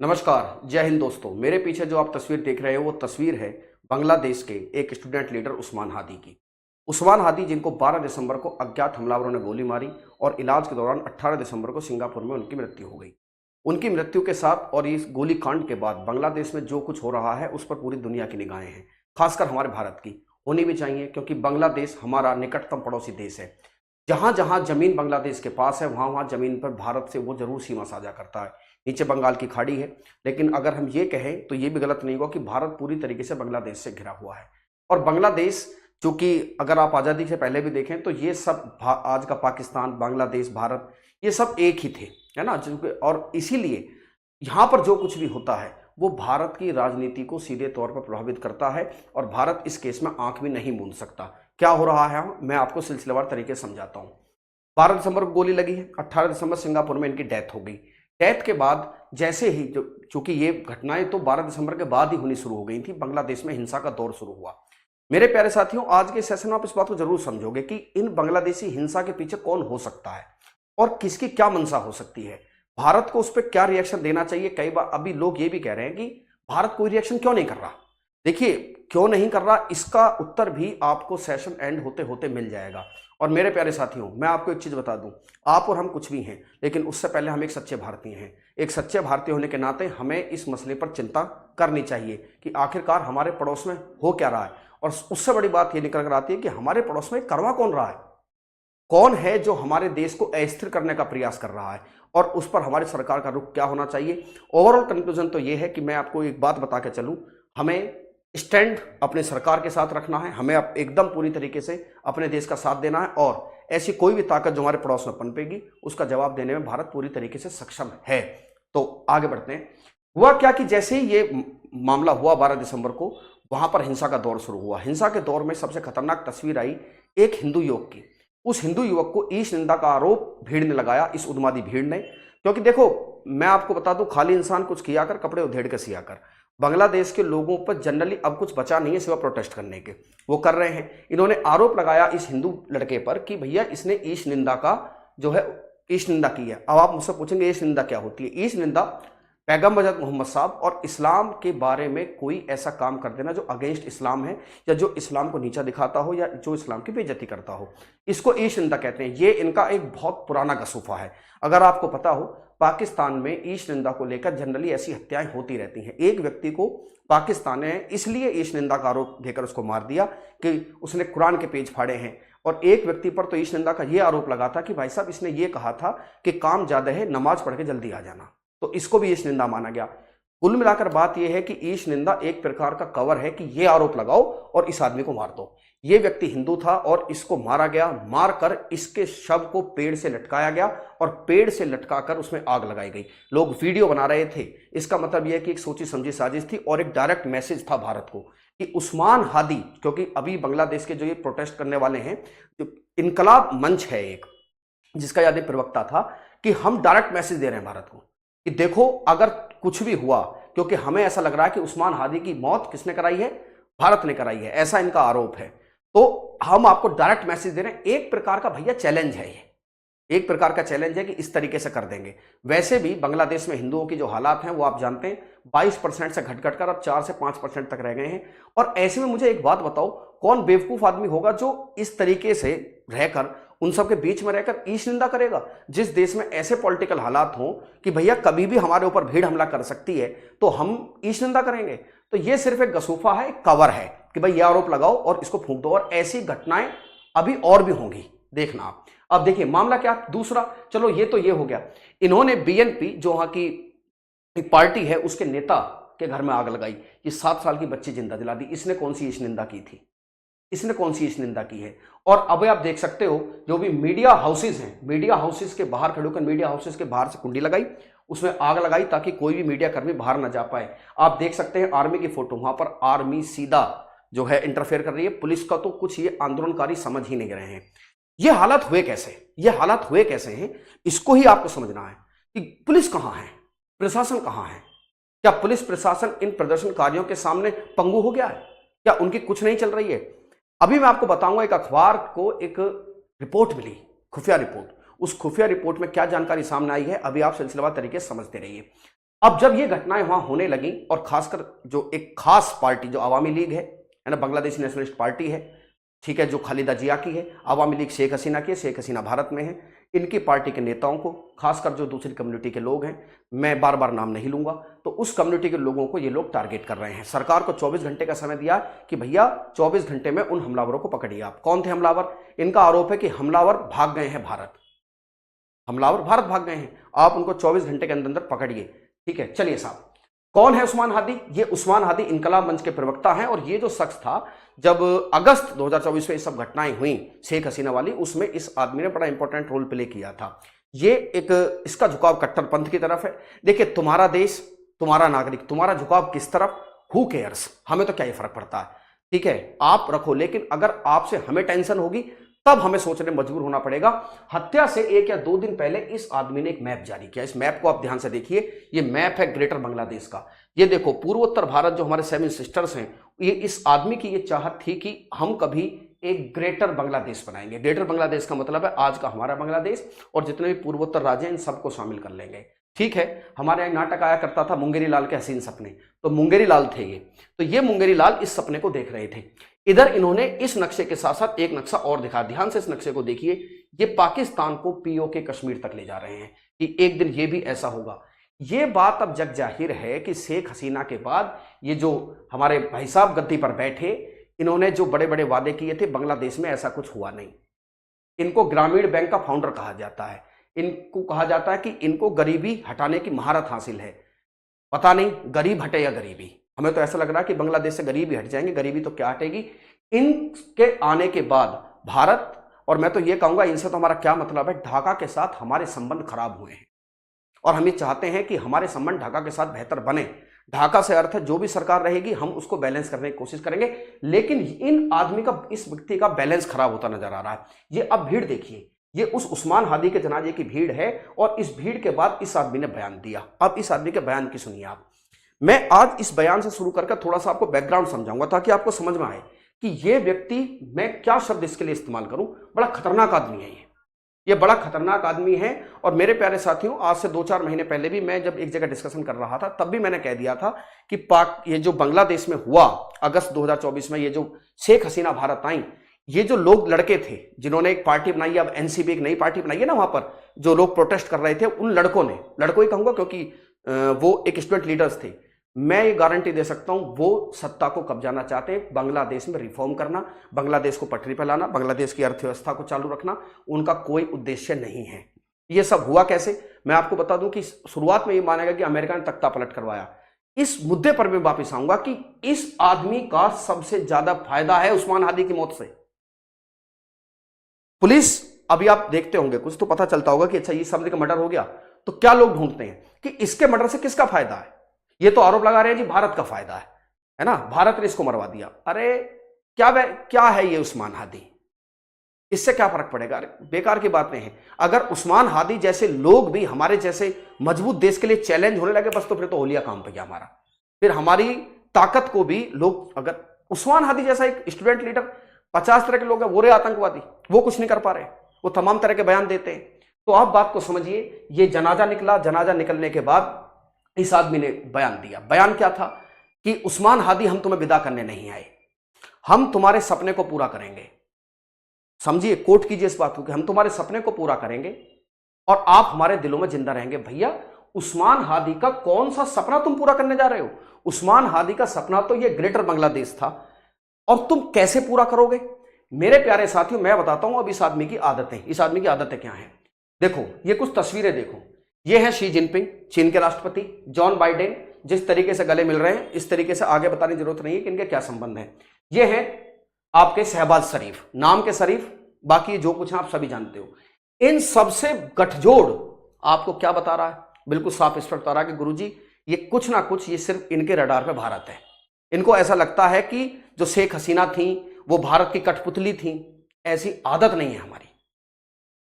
नमस्कार, जय हिंद दोस्तों। मेरे पीछे जो आप तस्वीर देख रहे हो वो तस्वीर है बांग्लादेश के एक स्टूडेंट लीडर उस्मान हादी की। उस्मान हादी जिनको 12 दिसंबर को अज्ञात हमलावरों ने गोली मारी और इलाज के दौरान 18 दिसंबर को सिंगापुर में उनकी मृत्यु हो गई। उनकी मृत्यु के साथ और इस गोली कांड के बाद बांग्लादेश में जो कुछ हो रहा है उस पर पूरी दुनिया की निगाहें हैं, खासकर हमारे भारत की होनी भी चाहिए, क्योंकि बांग्लादेश हमारा निकटतम पड़ोसी देश है। जहां जहां जमीन बांग्लादेश के पास है वहां वहां जमीन पर भारत से वो जरूर सीमा साझा करता है। नीचे बंगाल की खाड़ी है, लेकिन अगर हम ये कहें तो ये भी गलत नहीं होगा कि भारत पूरी तरीके से बांग्लादेश से घिरा हुआ है। और बांग्लादेश, चूंकि अगर आप आज़ादी से पहले भी देखें तो ये सब आज का पाकिस्तान, बांग्लादेश, भारत, ये सब एक ही थे, है ना। और इसीलिए यहाँ पर जो कुछ भी होता है वो भारत की राजनीति को सीधे तौर पर प्रभावित करता है और भारत इस केस में आंख भी नहीं मूंद सकता। क्या हो रहा है मैं आपको सिलसिलेवार तरीके से समझाता हूँ। 12 दिसंबर को गोली लगी है, 18 दिसंबर सिंगापुर में इनकी डेथ हो गई। डेथ के बाद जैसे ही जो चूंकि ये घटनाएं तो 12 दिसंबर के बाद ही होनी शुरू हो गई थी, बांग्लादेश में हिंसा का दौर शुरू हुआ। मेरे प्यारे साथियों, आज के सेशन में आप इस बात को जरूर समझोगे कि इन बांग्लादेशी हिंसा के पीछे कौन हो सकता है और किसकी क्या मंशा हो सकती है। भारत को उस पर क्या रिएक्शन देना चाहिए। कई बार अभी लोग ये भी कह रहे हैं कि भारत कोई रिएक्शन क्यों नहीं कर रहा। देखिए, क्यों नहीं कर रहा इसका उत्तर भी आपको सेशन एंड होते होते मिल जाएगा। और मेरे प्यारे साथियों, मैं आपको एक चीज बता दूं, आप और हम कुछ भी हैं, लेकिन उससे पहले हम एक सच्चे भारतीय हैं। एक सच्चे भारतीय होने के नाते हमें इस मसले पर चिंता करनी चाहिए कि आखिरकार हमारे पड़ोस में हो क्या रहा है। और उससे बड़ी बात यह निकल कर आती है कि हमारे पड़ोस में करवा कौन रहा है, कौन है जो हमारे देश को अस्थिर करने का प्रयास कर रहा है, और उस पर हमारी सरकार का रुख क्या होना चाहिए। ओवरऑल कंक्लूजन तो यह है कि मैं आपको एक बात बता के चलूं, हमें स्टैंड अपने सरकार के साथ रखना है, हमें एकदम पूरी तरीके से अपने देश का साथ देना है, और ऐसी कोई भी ताकत जो हमारे पड़ोस में पनपेगी उसका जवाब देने में भारत पूरी तरीके से सक्षम है। तो आगे बढ़ते हैं। हुआ क्या कि जैसे ही ये मामला हुआ 12 दिसंबर को, वहां पर हिंसा का दौर शुरू हुआ। हिंसा के दौर में सबसे खतरनाक तस्वीर आई एक हिंदू युवक की। उस हिंदू युवक को ईश निंदा का आरोप भीड़ ने लगाया, इस उन्मादी भीड़ ने। क्योंकि देखो, मैं आपको बता दूं, खाली इंसान कुछ किया कर, कपड़े उधेड़ के सिया कर। बांग्लादेश के लोगों पर जनरली अब कुछ बचा नहीं है सिवा प्रोटेस्ट करने के, वो कर रहे हैं। इन्होंने आरोप लगाया इस हिंदू लड़के पर कि भैया इसने ईश निंदा का जो है ईश निंदा की है। अब आप मुझसे पूछेंगे ईश निंदा क्या होती है। ईश निंदा पैगम्बर हज़रत मोहम्मद साहब और इस्लाम के बारे में कोई ऐसा काम कर देना जो अगेंस्ट इस्लाम है, या जो इस्लाम को नीचा दिखाता हो, या जो इस्लाम की बेइज्जती करता हो, इसको ईश निंदा कहते हैं। ये इनका एक बहुत पुराना गसूफा है। अगर आपको पता हो, पाकिस्तान में ईश निंदा को लेकर जनरली ऐसी हत्याएं होती रहती हैं। एक व्यक्ति को पाकिस्तान ने इसलिए ईश निंदा का आरोप देकर उसको मार दिया कि उसने कुरान के पेज फाड़े हैं, और एक व्यक्ति पर तो ईश निंदा का यह आरोप लगा था कि भाई साहब इसने ये कहा था कि काम ज्यादा है, नमाज पढ़ के जल्दी आ जाना, तो इसको भी ईश निंदा माना गया। कुल मिलाकर बात यह है कि ईश निंदा एक प्रकार का कवर है कि यह आरोप लगाओ और इस आदमी को मार दो। ये व्यक्ति हिंदू था और इसको मारा गया, मारकर इसके शव को पेड़ से लटकाया गया और पेड़ से लटकाकर उसमें आग लगाई गई। लोग वीडियो बना रहे थे। इसका मतलब यह है कि एक सोची समझी साजिश थी और एक डायरेक्ट मैसेज था भारत को कि उस्मान हादी, क्योंकि अभी बांग्लादेश के जो ये प्रोटेस्ट करने वाले हैं, जो इनकलाब मंच है एक, जिसका याद प्रवक्ता था कि हम डायरेक्ट मैसेज दे रहे हैं भारत को कि देखो अगर कुछ भी हुआ, क्योंकि हमें ऐसा लग रहा है कि उस्मान हादी की मौत किसने कराई है, भारत ने कराई है, ऐसा इनका आरोप है। तो हम आपको डायरेक्ट मैसेज दे रहे हैं। एक प्रकार का भैया चैलेंज है, ये एक प्रकार का चैलेंज है कि इस तरीके से कर देंगे। वैसे भी बांग्लादेश में हिंदुओं की जो हालात हैं वो आप जानते हैं, 22% से घट घटकर अब 4 से 5% तक रह गए हैं। और ऐसे में मुझे एक बात बताओ, कौन बेवकूफ आदमी होगा जो इस तरीके से रहकर उन सबके बीच में रहकर ईश निंदा करेगा। जिस देश में ऐसे पॉलिटिकल हालात हों कि भैया कभी भी हमारे ऊपर भीड़ हमला कर सकती है तो हम ईश निंदा करेंगे, तो ये सिर्फ एक गसूफा है, एक कवर है कि भाई ये आरोप लगाओ और इसको फूंक दो। और ऐसी घटनाएं अभी और भी होंगी, देखना आप। अब देखिए मामला क्या दूसरा, चलो ये तो ये हो गया। इन्होंने बीएनपी जो वहां की एक पार्टी है उसके नेता के घर में आग लगाई, ये 7 साल की बच्ची जिंदा जला दी। इसने कौन सी ईश निंदा की थी, इसने कौन सी ईश निंदा की है। और अब आप देख सकते हो जो भी मीडिया हाउसेज हैं, मीडिया हाउसेज के बाहर खड़े होकर मीडिया हाउसेज के बाहर से कुंडी लगाई, उसमें आग लगाई ताकि कोई भी मीडिया कर्मी बाहर ना जा पाए। आप देख सकते हैं आर्मी की फोटो, वहां पर आर्मी सीधा जो है इंटरफेयर कर रही है। पुलिस का तो कुछ ये आंदोलनकारी समझ ही नहीं रहे हैं। ये हालात हुए कैसे, ये हालात हुए कैसे हैं, इसको ही आपको समझना है कि पुलिस कहां है, प्रशासन कहां है। क्या पुलिस प्रशासन इन प्रदर्शनकारियों के सामने पंगु हो गया है, क्या उनकी कुछ नहीं चल रही है। अभी मैं आपको बताऊंगा, एक अखबार को एक रिपोर्ट मिली, खुफिया रिपोर्ट। उस खुफिया रिपोर्ट में क्या जानकारी सामने आई है, अभी आप सिलसिलेवार तरीके से समझते रहिए। अब जब ये घटनाएं वहां होने लगी और खासकर जो एक खास पार्टी जो अवामी लीग है ना, बांग्लादेश नेशनलिस्ट पार्टी है, ठीक है, जो खालिदा जिया की है, अवामी लीग शेख हसीना की है, शेख हसीना भारत में है, इनकी पार्टी के नेताओं को, खासकर जो दूसरी कम्युनिटी के लोग हैं, मैं बार बार नाम नहीं लूंगा, तो उस कम्युनिटी के लोगों को ये लोग टारगेट कर रहे हैं। सरकार को 24 घंटे का समय दिया कि भैया 24 घंटे में उन हमलावरों को पकड़िए। आप कौन थे हमलावर? इनका आरोप है कि हमलावर भाग गए हैं भारत, हमलावर भारत भाग गए हैं, आप उनको 24 घंटे के अंदर अंदर पकड़िए। ठीक है, चलिए साहब, कौन है उस्मान हादी? ये उस्मान हादी इनकलाब मंच के प्रवक्ता हैं, और ये जो शख्स था, जब अगस्त 2024 में ये सब घटनाएं हुई शेख हसीना वाली, उसमें इस आदमी ने बड़ा इंपॉर्टेंट रोल प्ले किया था। ये एक, इसका झुकाव कट्टरपंथ की तरफ है। देखिए, तुम्हारा देश, तुम्हारा नागरिक, तुम्हारा झुकाव किस तरफ, हु केयर्स, हमें तो क्या ही फर्क पड़ता है, ठीक है, आप रखो, लेकिन अगर आपसे हमें टेंशन होगी तब हमें सोचने मजबूर होना पड़ेगा। हत्या से 1 या 2 दिन पहले इस आदमी ने एक मैप जारी किया। इस मैप को आप ध्यान से देखिए, ये मैप है ग्रेटर बांग्लादेश का। ये देखो, पूर्वोत्तर भारत जो हमारे 7 सिस्टर्स हैं, ये इस आदमी की ये चाहत थी कि हम कभी एक ग्रेटर बांग्लादेश बनाएंगे। ग्रेटर बांग्लादेश का मतलब है आज का हमारा बांग्लादेश, और जितने भी पूर्वोत्तर राज्य हैं इन सबको शामिल कर लेंगे। ठीक है, हमारे यहाँ नाटक आया करता था मुंगेरी लाल के हसीन सपने, तो मुंगेरी लाल थे ये, तो ये मुंगेरी लाल इस सपने को देख रहे थे। इधर इन्होंने इस नक्शे के साथ साथ एक नक्शा और दिखा, ध्यान से इस नक्शे को देखिए, ये पाकिस्तान को पीओके कश्मीर तक ले जा रहे हैं कि एक दिन ये भी ऐसा होगा। ये बात अब जग जाहिर है कि शेख हसीना के बाद ये जो हमारे भाई साहब गद्दी पर बैठे, इन्होंने जो बड़े बड़े वादे किए थे, बांग्लादेश में ऐसा कुछ हुआ नहीं। इनको ग्रामीण बैंक का फाउंडर कहा जाता है, इनको कहा जाता है कि इनको गरीबी हटाने की महारत हासिल है। पता नहीं गरीब हटे या गरीबी, हमें तो ऐसा लग रहा है कि बांग्लादेश से गरीबी हट जाएंगे, गरीबी तो क्या हटेगी। इनके आने के बाद भारत, और मैं तो ये कहूंगा इनसे तो हमारा क्या मतलब है, ढाका के साथ हमारे संबंध खराब हुए हैं, और हम ये चाहते हैं कि हमारे संबंध ढाका के साथ बेहतर बने। ढाका से अर्थ है जो भी सरकार रहेगी हम उसको बैलेंस करने की कोशिश करेंगे, लेकिन इन आदमी का, इस व्यक्ति का बैलेंस खराब होता नजर आ रहा है। ये अब भीड़ देखिए, ये उस उस्मान हादी के जनाजे की भीड़ है, और इस भीड़ के बाद इस आदमी ने बयान दिया। अब इस आदमी के बयान की सुनिए आप। मैं आज इस बयान से शुरू करके थोड़ा सा आपको बैकग्राउंड समझाऊंगा ताकि आपको समझ में आए कि ये व्यक्ति, मैं क्या शब्द इसके लिए इस्तेमाल करूं, बड़ा खतरनाक आदमी है ये बड़ा खतरनाक आदमी है। और मेरे प्यारे साथियों, आज से 2-4 महीने पहले भी मैं जब एक जगह डिस्कशन कर रहा था, तब भी मैंने कह दिया था कि ये जो बांग्लादेश में हुआ अगस्त 2024 में, ये जो शेख हसीना भारत आई, ये जो लोग लड़के थे जिन्होंने एक पार्टी बनाई, अब एनसीपी एक नई पार्टी बनाई है ना, वहां पर जो लोग प्रोटेस्ट कर रहे थे, उन लड़कों ने, लड़कों ही कहूंगा क्योंकि वो एक स्टूडेंट लीडर्स थे, मैं ये गारंटी दे सकता हूं वो सत्ता को कब्जाना चाहते हैं, बांग्लादेश में रिफॉर्म करना, बांग्लादेश को पटरी पर लाना, बांग्लादेश की अर्थव्यवस्था को चालू रखना, उनका कोई उद्देश्य नहीं है। ये सब हुआ कैसे, मैं आपको बता दूं कि शुरुआत में ये माना गया कि अमेरिका ने तख्ता पलट करवाया। इस मुद्दे पर मैं वापस आऊंगा कि इस आदमी का सबसे ज्यादा फायदा है उस्मान हादी की मौत से। पुलिस, अभी आप देखते होंगे कुछ तो पता चलता होगा कि अच्छा ये समझ का मर्डर हो गया, तो क्या लोग ढूंढते हैं कि इसके मर्डर से किसका फायदा है। ये तो आरोप लगा रहे हैं जी भारत का फायदा है ना, भारत ने इसको मरवा दिया। अरे क्या है ये उस्मान हादी, इससे क्या फर्क पड़ेगा, अरे बेकार की बातें हैं। अगर उस्मान हादी जैसे लोग भी हमारे जैसे मजबूत देश के लिए चैलेंज होने लगे, बस तो फिर तो होलिया काम पे गया हमारा, फिर हमारी ताकत को भी लोग, अगर उस्मान हादी जैसा एक स्टूडेंट लीडर, 50 तरह के लोग हैं वो रहे आतंकवादी, वो कुछ नहीं कर पा रहे, वो तमाम तरह के बयान देते हैं। तो आप बात को समझिए, ये जनाजा निकला, जनाजा निकलने के बाद इस आदमी ने बयान दिया। बयान क्या था कि उस्मान हादी, हम तुम्हें विदा करने नहीं आए, हम तुम्हारे सपने को पूरा करेंगे। समझिए, कोट कीजिए इस बात को कि हम तुम्हारे सपने को पूरा करेंगे और आप हमारे दिलों में जिंदा रहेंगे। भैया, उस्मान हादी का कौन सा सपना तुम पूरा करने जा रहे हो? उस्मान हादी का सपना तो ये ग्रेटर बांग्लादेश था, और तुम कैसे पूरा करोगे? मेरे प्यारे साथियों, मैं बताता हूं अब इस आदमी की आदतें। इस आदमी की आदतें क्या हैं? देखो, ये कुछ तस्वीरें देखो। ये है शी जिनपिंग, चीन के राष्ट्रपति, जॉन बाइडेन, जिस तरीके से गले मिल रहे हैं, इस तरीके से आगे बताने की जरूरत नहीं है कि इनके क्या संबंध है। ये है आपके शहबाज शरीफ, नाम के शरीफ, बाकी जो कुछ है आप सभी जानते हो। इन सबसे गठजोड़ आपको क्या बता रहा है? बिल्कुल साफ स्पष्ट बता रहा है कि गुरुजी, ये कुछ ना कुछ, ये सिर्फ इनके रडार पे भारत है। इनको ऐसा लगता है कि जो शेख हसीना थी वो भारत की कठपुतली थी। ऐसी आदत नहीं है हमारी,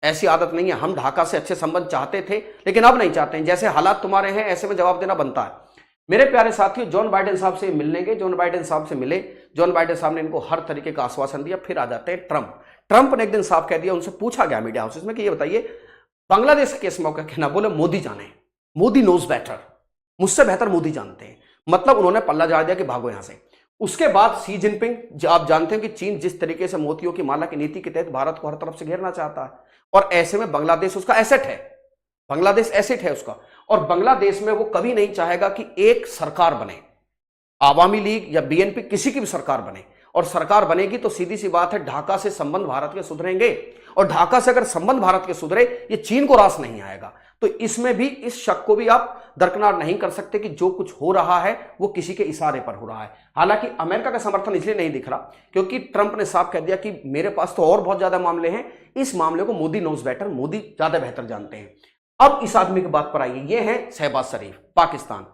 ऐसी आदत नहीं है। हम ढाका से अच्छे संबंध चाहते थे, लेकिन अब नहीं चाहते हैं। जैसे हालात तुम्हारे हैं ऐसे में जवाब देना बनता है। मेरे प्यारे साथियों, जॉन बाइडेन साहब से मिलने, जॉन बाइडेन साहब से मिले, जॉन बाइडेन साहब ने इनको हर तरीके का आश्वासन दिया। फिर आ जाते हैं ट्रंप ने एक दिन साफ कह दिया, उनसे पूछा गया मीडिया हाउसेस में कि ये बताइए बांग्लादेश के केस मौके के ना, बोले मोदी जाने, मोदी नोज बेटर। मुझसे बेहतर मोदी जानते हैं। मतलब उन्होंने पल्ला झाड़ दिया कि भागो यहां से। उसके बाद शी जिनपिंग, आप जानते हैं कि चीन जिस तरीके से मोतियों की माला की नीति के तहत भारत को हर तरफ से घेरना चाहता है, और ऐसे में बांग्लादेश उसका एसेट है, बांग्लादेश एसेट है उसका, और बांग्लादेश में वो कभी नहीं चाहेगा कि एक सरकार बने, आवामी लीग या बीएनपी किसी की भी सरकार बने, और सरकार बनेगी तो सीधी सी बात है ढाका से संबंध भारत के सुधरेंगे, और ढाका से अगर संबंध भारत के सुधरे ये चीन को रास नहीं आएगा। तो इसमें भी इस शक को भी आप दरकिनार नहीं कर सकते कि जो कुछ हो रहा है वो किसी के इशारे पर हो रहा है। हालांकि अमेरिका का समर्थन इसलिए नहीं दिख रहा क्योंकि ट्रंप ने साफ कह दिया कि मेरे पास तो और बहुत ज्यादा मामले हैं, इस मामले को मोदी नोज बेटर, मोदी ज्यादा बेहतर जानते हैं। अब इस आदमी की बात पर आइए, ये है शहबाज शरीफ, पाकिस्तान।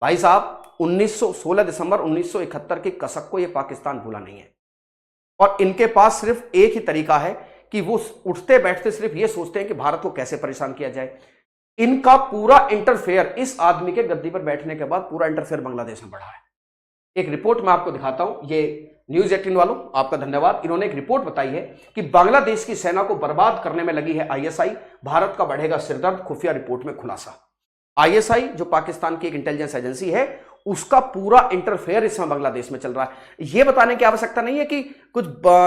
भाई साहब 16 दिसंबर 1971 की कसक को यह पाकिस्तान भूला नहीं है, और इनके पास सिर्फ एक ही तरीका है कि वो उठते बैठते सिर्फ ये सोचते हैं कि भारत को कैसे परेशान किया जाए। इनका पूरा इंटरफेयर, इस आदमी के गद्दी पर बैठने के बाद पूरा इंटरफेयर बांग्लादेश में बढ़ा है। एक रिपोर्ट मैं आपको दिखाता हूं, ये न्यूज 18 वालों आपका धन्यवाद। इन्होंने एक रिपोर्ट बताई है कि बांग्लादेश की सेना को बर्बाद करने में लगी है आईएसआई, भारत का बढ़ेगा सिरदर्द, खुफिया रिपोर्ट में खुलासा। आईएसआई जो पाकिस्तान की एक इंटेलिजेंस एजेंसी है, उसका पूरा इंटरफेयर इस समय बांग्लादेश में चल रहा है। यह बताने की आवश्यकता नहीं है कि कुछ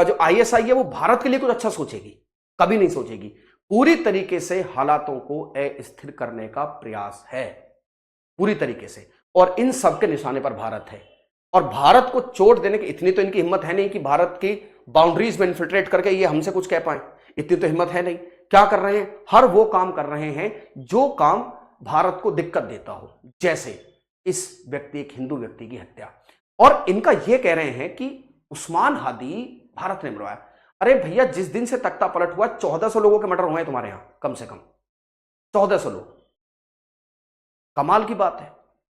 जो आईएसआई है वो भारत के लिए कुछ अच्छा सोचेगी, कभी नहीं सोचेगी। पूरी तरीके से हालातों को अस्थिर करने का प्रयास है, पूरी तरीके से, और इन सब के निशाने पर भारत है। और भारत को चोट देने की इतनी तो इनकी हिम्मत है नहीं कि भारत की बाउंड्रीज में इन्फिल्ट्रेट करके ये हमसे कुछ कह पाए, इतनी तो हिम्मत है नहीं। क्या कर रहे हैं? हर वो काम कर रहे हैं जो काम भारत को दिक्कत देता हो, जैसे इस व्यक्ति, एक हिंदू व्यक्ति की हत्या। और इनका यह कह रहे हैं कि उस्मान हादी भारत ने मरवाया। अरे भैया, जिस दिन से तख्ता पलट हुआ 1400 लोगों के मर्डर हुए हैं तुम्हारे यहां, कम से कम 1400 लोग। कमाल की बात है।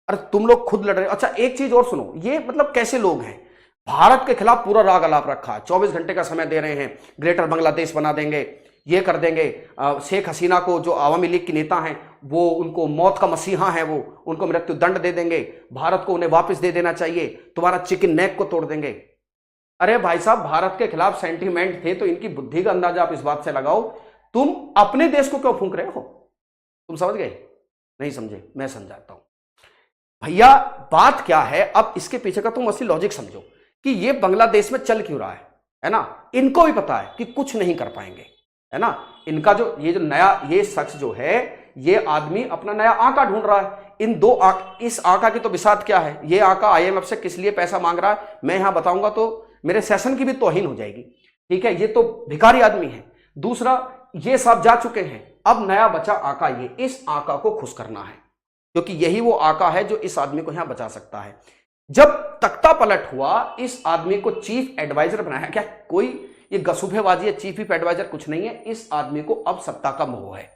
अरे तुम लोग खुद लड़ रहे हो। अच्छा एक चीज और सुनो, ये मतलब कैसे लोग हैं, भारत के खिलाफ पूरा राग अलाप रखा है, 24 घंटे का समय दे रहे हैं, ग्रेटर बांग्लादेश बना देंगे, ये कर देंगे। शेख हसीना को, जो आवामी लीग की नेता हैं, वो उनको मौत का मसीहा है, वो उनको मृत्यु दंड दे देंगे, भारत को उन्हें वापस दे देना चाहिए, तुम्हारा चिकन नेक को तोड़ देंगे। अरे भाई साहब, भारत के खिलाफ सेंटीमेंट थे तो इनकी बुद्धि का अंदाजा आप इस बात से लगाओ, तुम अपने देश को क्यों फूंक रहे हो? तुम समझ गए? नहीं समझे? मैं समझाता हूं भैया। बात क्या है, अब इसके पीछे का तुम असली लॉजिक समझो कि ये बांग्लादेश में चल क्यों रहा है ना। इनको भी पता है कि कुछ नहीं कर पाएंगे, है ना। इनका जो ये जो नया ये शख्स जो है, ये आदमी अपना नया आंका ढूंढ रहा है। इन दो इस आंका की तो बिसात क्या है, ये आंका आईएमएफ से किस लिए पैसा मांग रहा है मैं यहां बताऊंगा तो मेरे सेशन की भी तौहीन हो जाएगी, ठीक है। ये तो भिखारी आदमी है। दूसरा, ये सब जा चुके हैं, अब नया बचा आंका, ये इस आंका को खुश करना है, क्योंकि यही वो आंका है जो इस आदमी को यहां बचा सकता है। जब तख्ता पलट हुआ, इस आदमी को चीफ एडवाइजर बनाया। क्या कोई ये गसूफेबाजी है? चीफ एडवाइजर कुछ नहीं है, इस आदमी को अब सत्ता का मोह है,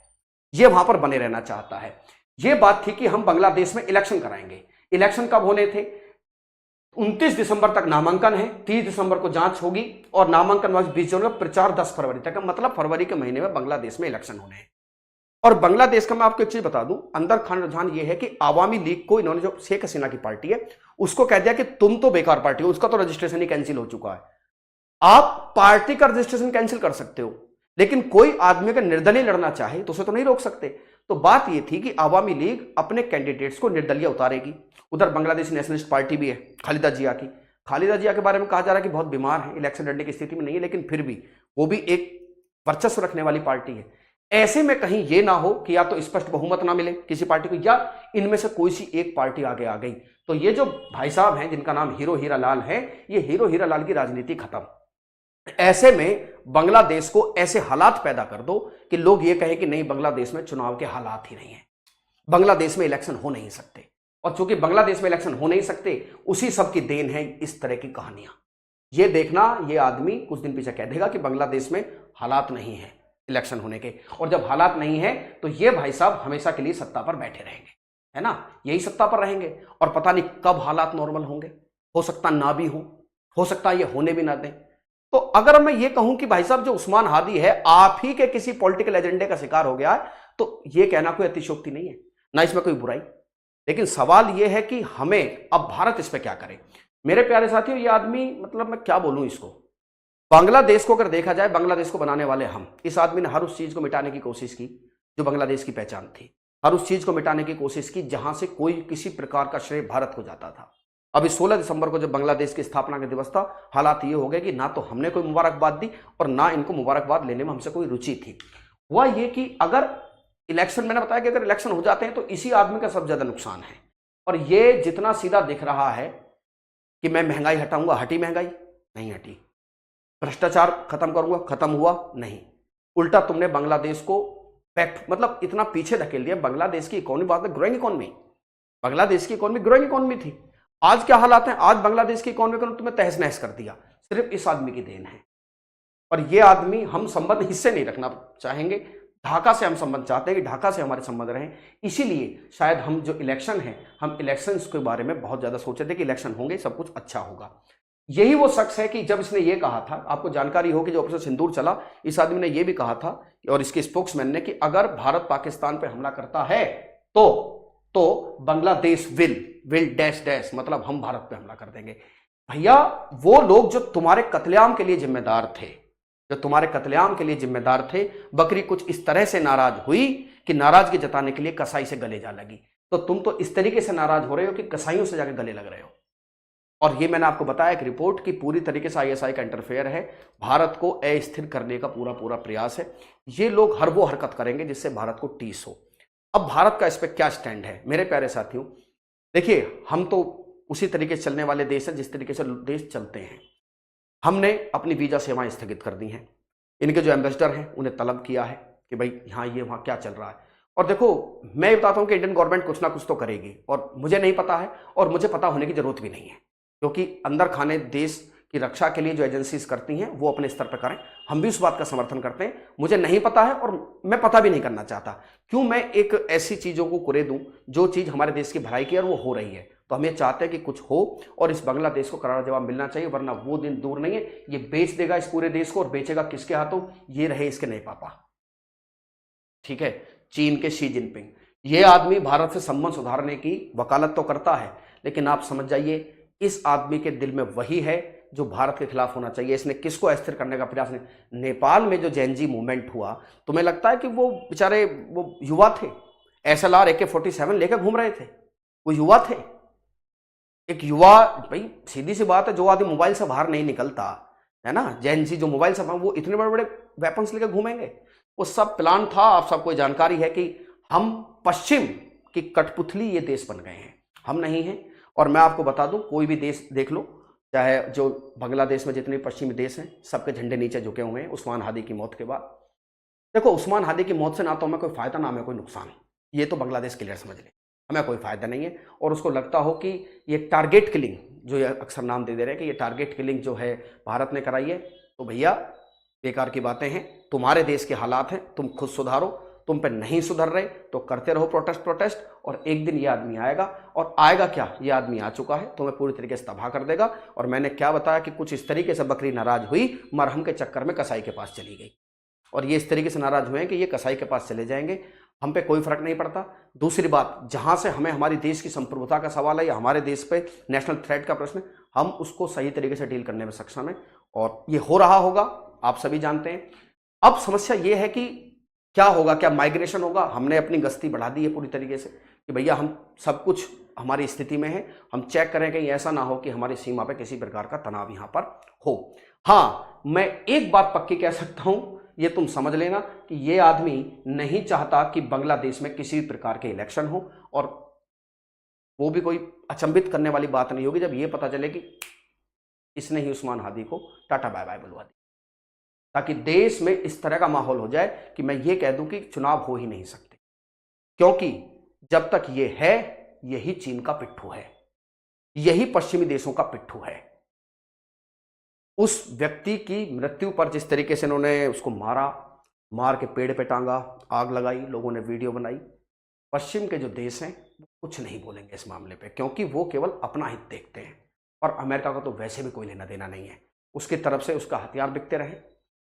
ये वहां पर बने रहना चाहता है। ये बात थी कि हम बांग्लादेश में इलेक्शन कराएंगे। इलेक्शन कब होने थे? 29 दिसंबर तक नामांकन है, 30 दिसंबर को जांच होगी, और नामांकन 20 जनवरी, प्रचार 10 फरवरी तक। मतलब फरवरी के महीने में बांग्लादेश में इलेक्शन होने हैं। और बांग्लादेश का मैं आपको एक चीज बता दूं, अंदर खान रुझान ये है कि आवामी लीग को इन्होंने, जो शेख हसीना की पार्टी है, उसको कह दिया कि तुम तो बेकार पार्टी हो, उसका तो रजिस्ट्रेशन ही कैंसिल हो चुका है। आप पार्टी का रजिस्ट्रेशन कैंसिल कर सकते हो, लेकिन कोई आदमी अगर निर्दलीय लड़ना चाहे तो उसे तो नहीं रोक सकते। तो बात यह थी कि आवामी लीग अपने कैंडिडेट्स को निर्दलीय उतारेगी। उधर बांग्लादेश नेशनलिस्ट पार्टी भी है, खालिदा जिया की। खालिदा जिया के बारे में कहा जा रहा है कि बहुत बीमार है, इलेक्शन लड़ने की स्थिति में नहीं है, लेकिन फिर भी वो भी एक वर्चस्व रखने वाली पार्टी है। ऐसे में कहीं ये ना हो कि या तो स्पष्ट बहुमत ना मिले किसी पार्टी को, या इनमें से कोई सी एक पार्टी आगे आ गई। तो ये जो भाई साहब हैं जिनका नाम हीरो हीरा लाल है, ये हीरो हीरा लाल की राजनीति खत्म। ऐसे में बांग्लादेश को ऐसे हालात पैदा कर दो कि लोग ये कहें कि नहीं, बांग्लादेश में चुनाव के हालात ही नहीं है, बांग्लादेश में इलेक्शन हो नहीं सकते। और चूंकि बांग्लादेश में इलेक्शन हो नहीं सकते, उसी सब की देन है इस तरह की कहानियां। ये देखना, ये आदमी कुछ दिन पीछे कह देगा कि बांग्लादेश में हालात नहीं है इलेक्शन होने के, और जब हालात नहीं है तो ये भाई साहब हमेशा के लिए सत्ता पर बैठे रहेंगे, है ना, यही सत्ता पर रहेंगे। और पता नहीं कब हालात नॉर्मल होंगे, हो सकता ना भी हो सकता ये होने भी ना दें। तो अगर मैं ये कहूं कि भाई साहब जो उस्मान हादी है आप ही के किसी पॉलिटिकल एजेंडे का शिकार हो गया है, तो ये कहना कोई अतिशयोक्ति नहीं है, ना इसमें कोई बुराई। लेकिन सवाल ये है कि हमें अब भारत इस पर क्या करे। मेरे प्यारे साथियों, ये आदमी, मतलब मैं क्या बोलूं इसको, बांग्लादेश को अगर देखा जाए, बांग्लादेश को बनाने वाले हम, इस आदमी ने हर उस चीज को मिटाने की कोशिश की जो बांग्लादेश की पहचान थी। हर उस चीज को मिटाने की कोशिश की जहां से कोई किसी प्रकार का श्रेय भारत को जाता था। अभी 16 दिसंबर को जब बांग्लादेश की स्थापना का दिवस था, हालात ये हो गए कि ना तो हमने कोई मुबारकबाद दी और ना इनको मुबारकबाद लेने में हमसे कोई रुचि थी। हुआ ये कि अगर इलेक्शन, मैंने बताया कि अगर इलेक्शन हो जाते हैं तो इसी आदमी का सबसे ज्यादा नुकसान है। और ये जितना सीधा दिख रहा है कि मैं महंगाई हटाऊंगा, हटी महंगाई? नहीं हटी। भ्रष्टाचार खत्म करूंगा, खत्म हुआ? नहीं। उल्टा तुमने बांग्लादेश को मतलब इतना पीछे धकेल दिया। बांग्लादेश की इकोनॉमी, बात है ग्रोइंग इकोनॉमी, बांग्लादेश की इकोनॉमी ग्रोइंग इकोनॉमी थी। आज क्या हालात हैं? आज बांग्लादेश की इकोनॉमी को तुमने तहस नहस कर दिया। सिर्फ इस आदमी की देन है। और ये आदमी, हम संबंध इससे नहीं रखना चाहेंगे, ढाका से हम संबंध चाहते हैं कि ढाका से हमारे संबंध रहें। इसीलिए शायद हम जो इलेक्शन है, हम इलेक्शंस के बारे में बहुत ज्यादा सोचे थे कि इलेक्शन होंगे, सब कुछ अच्छा होगा। यही वो शख्स है कि जब इसने ये कहा था, आपको जानकारी हो कि जो ऑपरेशन सिंदूर चला, इस आदमी ने ये भी कहा था और इसके स्पोक्समैन ने कि अगर भारत पाकिस्तान पे हमला करता है तो बांग्लादेश विल डैश डैश, मतलब हम भारत पे हमला कर देंगे। भैया, वो लोग जो तुम्हारे कत्लेआम के लिए जिम्मेदार थे, बकरी कुछ इस तरह से नाराज हुई कि नाराजगी जताने के लिए कसाई से गले जा लगी। तो तुम तो इस तरीके से नाराज हो रहे हो कि कसाईयों से जाके गले लग रहे हो। और ये मैंने आपको बताया एक रिपोर्ट की पूरी तरीके से आईएसआई का इंटरफेयर है, भारत को अस्थिर करने का पूरा प्रयास है। ये लोग हर वो हरकत करेंगे जिससे भारत को टीस हो। अब भारत का इस पर क्या स्टैंड है मेरे प्यारे साथियों? देखिए, हम तो उसी तरीके से चलने वाले देश हैं जिस तरीके से देश चलते हैं। हमने अपनी वीजा सेवाएं स्थगित कर दी हैं। इनके जो एम्बेसडर हैं उन्हें तलब किया है कि भाई यहाँ ये वहाँ क्या चल रहा है। और देखो, मैं ये बताता हूँ कि इंडियन गवर्नमेंट कुछ ना कुछ तो करेगी, और मुझे नहीं पता है और मुझे पता होने की जरूरत भी नहीं है, क्योंकि अंदर खाने देश की रक्षा के लिए जो एजेंसीज करती हैं वो अपने स्तर पर करें। हम भी उस बात का समर्थन करते हैं। मुझे नहीं पता है और मैं पता भी नहीं करना चाहता। क्यों मैं एक ऐसी चीजों को कुरे दूं जो चीज हमारे देश की भलाई की है और वो हो रही है। तो हम ये चाहते हैं कि कुछ हो और इस बांग्लादेश को करारा जवाब मिलना चाहिए, वरना वो दिन दूर नहीं है। ये बेच देगा इस पूरे देश को, और बेचेगा किसके हाथों? ये रहे इसके नए पापा, ठीक है, चीन के शी जिनपिंग। ये आदमी भारत से संबंध सुधारने की वकालत तो करता है, लेकिन आप समझ जाइए इस आदमी के दिल में वही है जो भारत के खिलाफ होना चाहिए। इसने किसको अस्थिर करने का प्रयास नहीं। नेपाल में जो जैनजी मूवमेंट हुआ, तुम्हें लगता है कि वो बेचारे वो युवा थे, SLR AK-47 लेकर घूम रहे थे? वो युवा थे? एक युवा, भाई सीधी सी बात है, जो आदमी मोबाइल से बाहर नहीं निकलता है ना, जैनजी जो मोबाइल से, वो इतने बड़े बड़े वेपन्स लेकर घूमेंगे? वो सब प्लान था। आप सबको जानकारी है कि हम पश्चिम की कठपुतली ये देश बन गए हैं, हम नहीं हैं। और मैं आपको बता दूं, कोई भी देश देख लो, चाहे जो बांग्लादेश में जितने पश्चिमी देश हैं, सबके झंडे नीचे झुके हुए हैं उस्मान हादी की मौत के बाद। देखो, उस्मान हादी की मौत से ना तो हमें कोई फायदा ना हमें कोई नुकसान, ये तो बांग्लादेश क्लियर समझ ले। हमें कोई फायदा नहीं है। और उसको लगता हो कि ये टारगेट किलिंग, जो ये अक्सर नाम दे रहे हैं कि ये टारगेट किलिंग जो है भारत ने कराई है, तो भैया बेकार की बातें हैं। तुम्हारे देश के हालात हैं, तुम खुद सुधारो। तुम पे नहीं सुधर रहे तो करते रहो प्रोटेस्ट, और एक दिन ये आदमी आएगा। और आएगा क्या, ये आदमी आ चुका है, तुम्हें पूरी तरीके से तबाह कर देगा। और मैंने क्या बताया कि कुछ इस तरीके से बकरी नाराज हुई, मरहम के चक्कर में कसाई के पास चली गई, और ये इस तरीके से नाराज हुए हैं कि ये कसाई के पास चले जाएंगे, हम पे कोई फर्क नहीं पड़ता। दूसरी बात, जहां से हमें हमारी देश की संप्रभुता का सवाल है या हमारे देश पे नेशनल थ्रेट का प्रश्न, हम उसको सही तरीके से डील करने में सक्षम है, और ये हो रहा होगा, आप सभी जानते हैं। अब समस्या ये है कि क्या होगा, क्या माइग्रेशन होगा? हमने अपनी गश्ती बढ़ा दी है पूरी तरीके से कि भैया हम सब कुछ हमारी स्थिति में है, हम चेक करें कहीं ऐसा ना हो कि हमारी सीमा पे किसी प्रकार का तनाव यहां पर हो। हाँ, मैं एक बात पक्की कह सकता हूं, ये तुम समझ लेना कि ये आदमी नहीं चाहता कि बांग्लादेश में किसी प्रकार के इलेक्शन हो, और वो भी कोई अचंभित करने वाली बात नहीं होगी जब ये पता चले कि इसने ही उस्मान हादी को टाटा बाय बाय बुलवा दी, ताकि देश में इस तरह का माहौल हो जाए कि मैं ये कह दूं कि चुनाव हो ही नहीं सकते। क्योंकि जब तक ये है, यही चीन का पिट्ठू है, यही पश्चिमी देशों का पिट्ठू है। उस व्यक्ति की मृत्यु पर जिस तरीके से उन्होंने उसको मार के पेड़ पे टांगा, आग लगाई, लोगों ने वीडियो बनाई, पश्चिम के जो देश हैं कुछ नहीं बोलेंगे इस मामले पे, क्योंकि वो केवल अपना हित देखते हैं। और अमेरिका को तो वैसे भी कोई लेना देना नहीं है। उसकी तरफ से उसका हथियार बिकते रहे,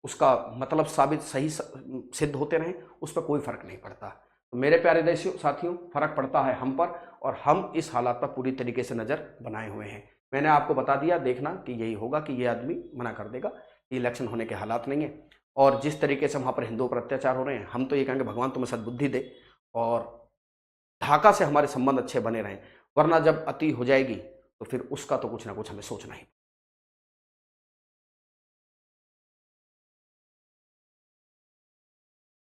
उसका मतलब साबित सही सिद्ध होते रहे, उस पर कोई फर्क नहीं पड़ता। तो मेरे प्यारे देशियों साथियों, फर्क पड़ता है हम पर, और हम इस हालात पर पूरी तरीके से नजर बनाए हुए हैं। मैंने आपको बता दिया, देखना कि यही होगा कि ये आदमी मना कर देगा, इलेक्शन होने के हालात नहीं है। और जिस तरीके से वहाँ पर हिंदुओं पर अत्याचार हो रहे हैं, हम तो ये कहेंगे भगवान तुम्हें सद्बुद्धि दे, और ढाका से हमारे संबंध अच्छे बने रहें, वरना जब अति हो जाएगी तो फिर उसका तो कुछ ना कुछ हमें सोचना ही